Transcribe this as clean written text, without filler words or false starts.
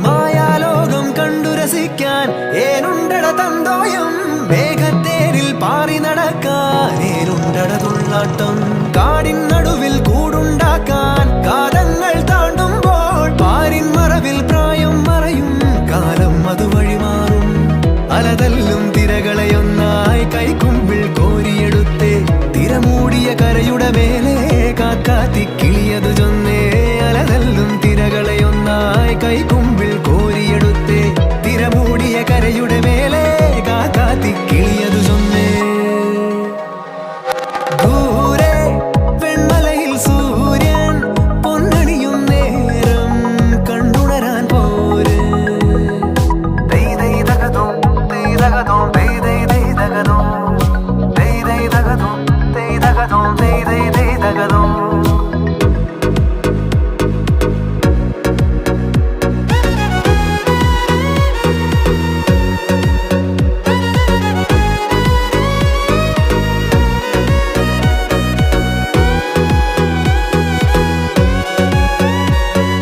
മായാലോകം കണ്ടു രസിക്കാൻ ഏനുണ്ടട തന്തോയം, മേഘത്തേരിൽ പാറി നടക്കാൻ ഏനുണ്ടട തുള്ളാട്ടം, കാടിൻ നടുവിൽ കൂടുണ്ടാക്കാൻ കാലങ്ങൾ താണ്ടുമ്പോൾ പാരിൻ മറവിൽ പ്രായം മറയും കാലം അത് വഴിമാറും. അലതല്ലും തിരകളെയൊന്നായി കൈക്കുമ്പിൾ കോരിയെടുത്തേ തിരമൂടിയ കരയുടെ മേലെ കാക്കാത്തി കിളിയതു ചൊന്നേ. അലതല്ലും തിരകളെയൊന്നായി കൈക്കുമ്പിൾ കോരിയെടുത്തേ തിരമൂടിയ കരയുടെ മേലെ കാക്കാത്തി കിളിയതു ചൊന്നേ. ദൂരെ വെൺമലയിൽ സൂര്യൻ പൊന്നണിയും നേരം കണ്ടുണരാൻ പോര്. Thank you.